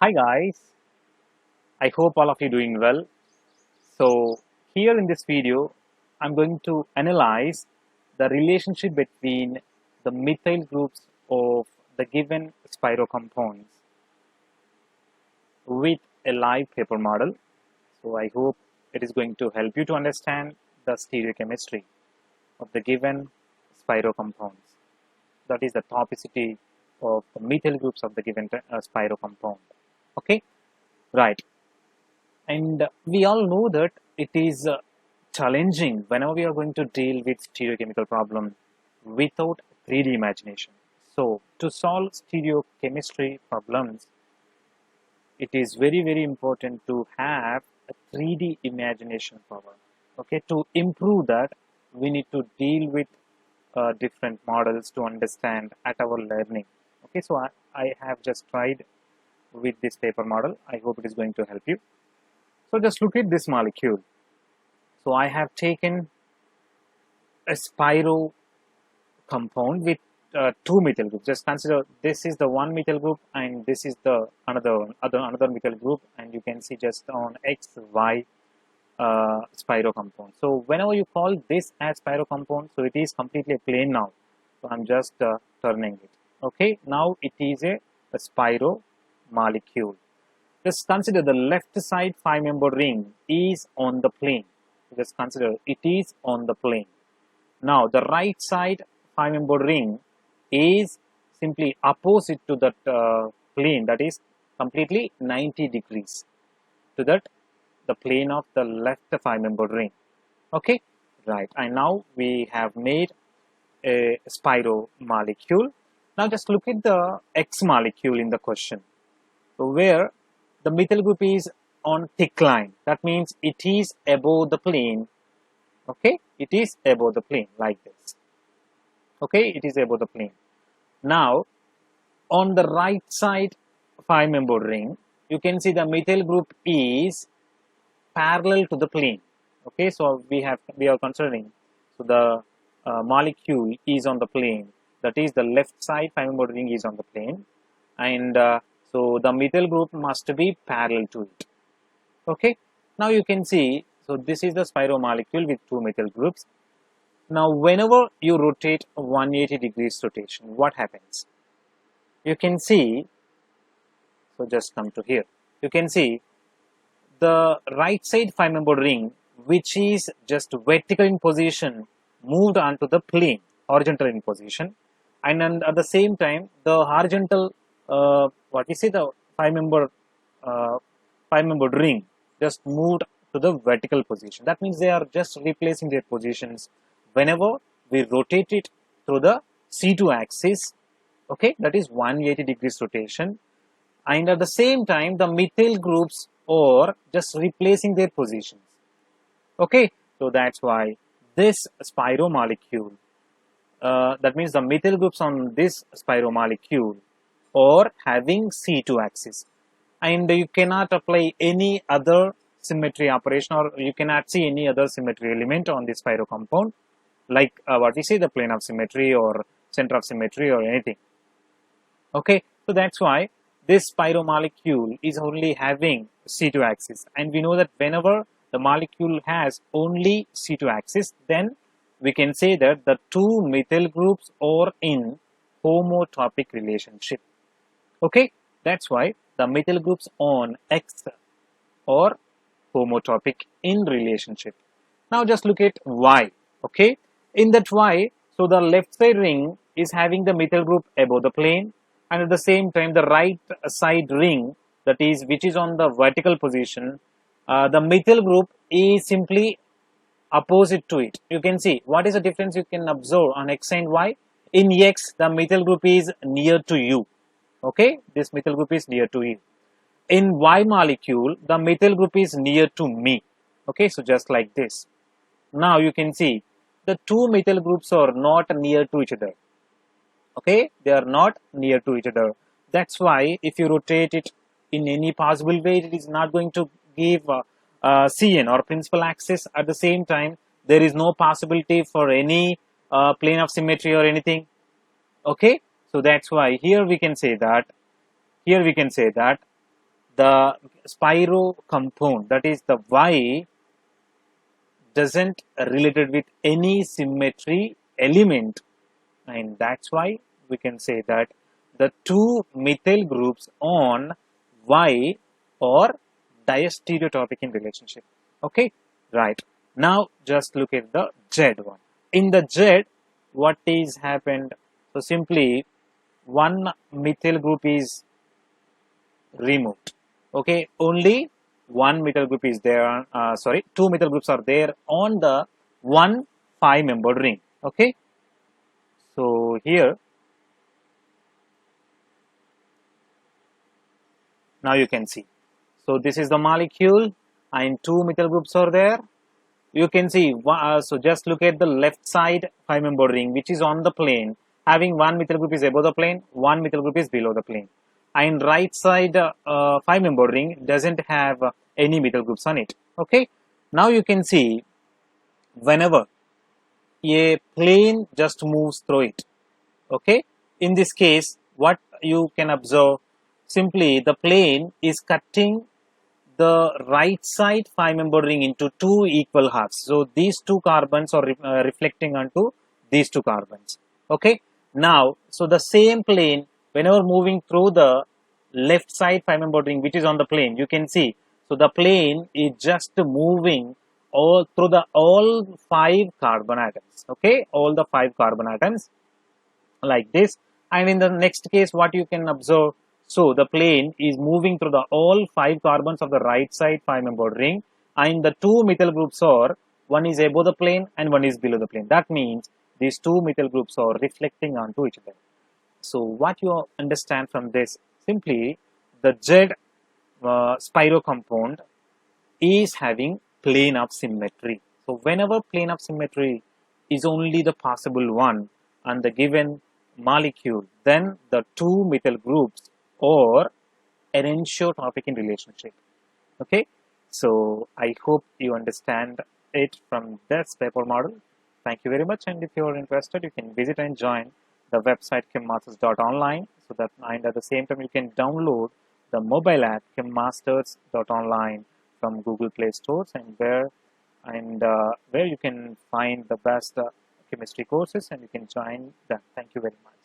Hi guys, I hope all of you doing well. So here in this video, I'm going to analyze the relationship between the methyl groups of the given spirocompounds with a live paper model. So I hope it is going to help you to understand the stereochemistry of the given spirocompounds. That is the topicity of the methyl groups of the given spirocompound. Okay, right. And we all know that it is challenging whenever we are going to deal with stereochemical problem without 3D imagination. So to solve stereochemistry problems, it is very important to have a 3D imagination power. Okay, to improve that, we need to deal with different models to understand at our learning. Okay, so I have just tried with this paper model. I hope it is going to help you. So just look at this molecule. So I have taken a spiro compound with two methyl groups. Just consider this is the one methyl group and this is the another methyl group, and you can see just on X Y spiro compound. So whenever you call this as spiro compound, so it is completely plain now. So I'm just turning it. Okay, now it is a spiro molecule. Just consider the left side 5-member ring is on the plane. Just consider it is on the plane. Now the right side 5-member ring is simply opposite to that plane, that is completely 90 degrees to that the plane of the left 5-member ring. Okay, right. And now we have made a spiro molecule. Now just look at the X molecule in the question. So where the methyl group is on thick line, that means it is above the plane. Okay, it is above the plane like this. Okay, it is above the plane. Now on the right side 5-member ring, you can see the methyl group is parallel to the plane. Okay, so we are considering, so the molecule is on the plane, that is the left side 5-member ring is on the plane, and so the methyl group must be parallel to it. Okay, now you can see, so this is the spiro molecule with two methyl groups. Now whenever you rotate 180 degrees rotation, what happens? You can see, so just come to here, you can see the right side 5-member ring, which is just vertical in position, moved onto the plane, horizontal in position, and then at the same time the horizontal what we say, the 5-member uh, 5-member ring just moved to the vertical position. That means they are just replacing their positions whenever we rotate it through the C2 axis. Okay, that is 180 degrees rotation, and at the same time the methyl groups are just replacing their positions. Okay, so that's why this spiro molecule, that means the methyl groups on this spiro molecule or having C2 axis, and you cannot apply any other symmetry operation, or you cannot see any other symmetry element on this spiro compound, like what we say, the plane of symmetry or center of symmetry or anything. Okay, so that's why this spiro molecule is only having C2 axis, and we know that whenever the molecule has only C2 axis, then we can say that the two methyl groups are in homotopic relationship. Okay, that's why the methyl groups on X are homotopic in relationship. Now just look at Y. Okay, in that Y, so the left side ring is having the methyl group above the plane, and at the same time the right side ring, that is which is on the vertical position, the methyl group is simply opposite to it. You can see what is the difference you can observe on X and Y. In X, the methyl group is near to you. Okay, this methyl group is near to you. In Y molecule, the methyl group is near to me. Okay, so just like this. Now you can see the two methyl groups are not near to each other. Okay, they are not near to each other. That's why if you rotate it in any possible way, it is not going to give CN or principal axis. At the same time, there is no possibility for any plane of symmetry or anything. Okay, so that's why here we can say that the spiro compound, that is the Y, doesn't related with any symmetry element, and that's why we can say that the two methyl groups on Y are diastereotopic in relationship. Okay, right. Now just look at the Z one. In the Z, what is happened? So simply one methyl group is removed. Okay, only one methyl group is there. Sorry, two methyl groups are there on the one 5-membered ring. Okay, so here now you can see. So this is the molecule, and two methyl groups are there. You can see. So just look at the left side 5-membered ring, which is on the plane, having one methyl group is above the plane, one methyl group is below the plane. And right side 5-membered ring doesn't have any methyl groups on it. Okay. Now you can see whenever a plane just moves through it. Okay. In this case, what you can observe, simply the plane is cutting the right side 5-membered ring into two equal halves. So these two carbons are reflecting onto these two carbons. Okay. Now, so the same plane, whenever moving through the left side 5-membered ring, which is on the plane, you can see. So the plane is just moving all through the all 5 carbon atoms. Okay, all the 5 carbon atoms like this. And in the next case, what you can observe, so the plane is moving through the all 5 carbons of the right side 5-membered ring, and the two methyl groups are, one is above the plane and one is below the plane. That means these two methyl groups are reflecting onto each other. So what you understand from this, simply the Z spiro compound is having plane of symmetry. So whenever plane of symmetry is only the possible one on the given molecule, then the two methyl groups are enantiotopic in relationship. Okay, so I hope you understand it from this paper model. Thank you very much, and if you are interested, you can visit and join the website chemmasters.online. So that, and at the same time, you can download the mobile app chemmasters.online from Google Play Stores, and where you can find the best chemistry courses, and you can join them. Thank you very much.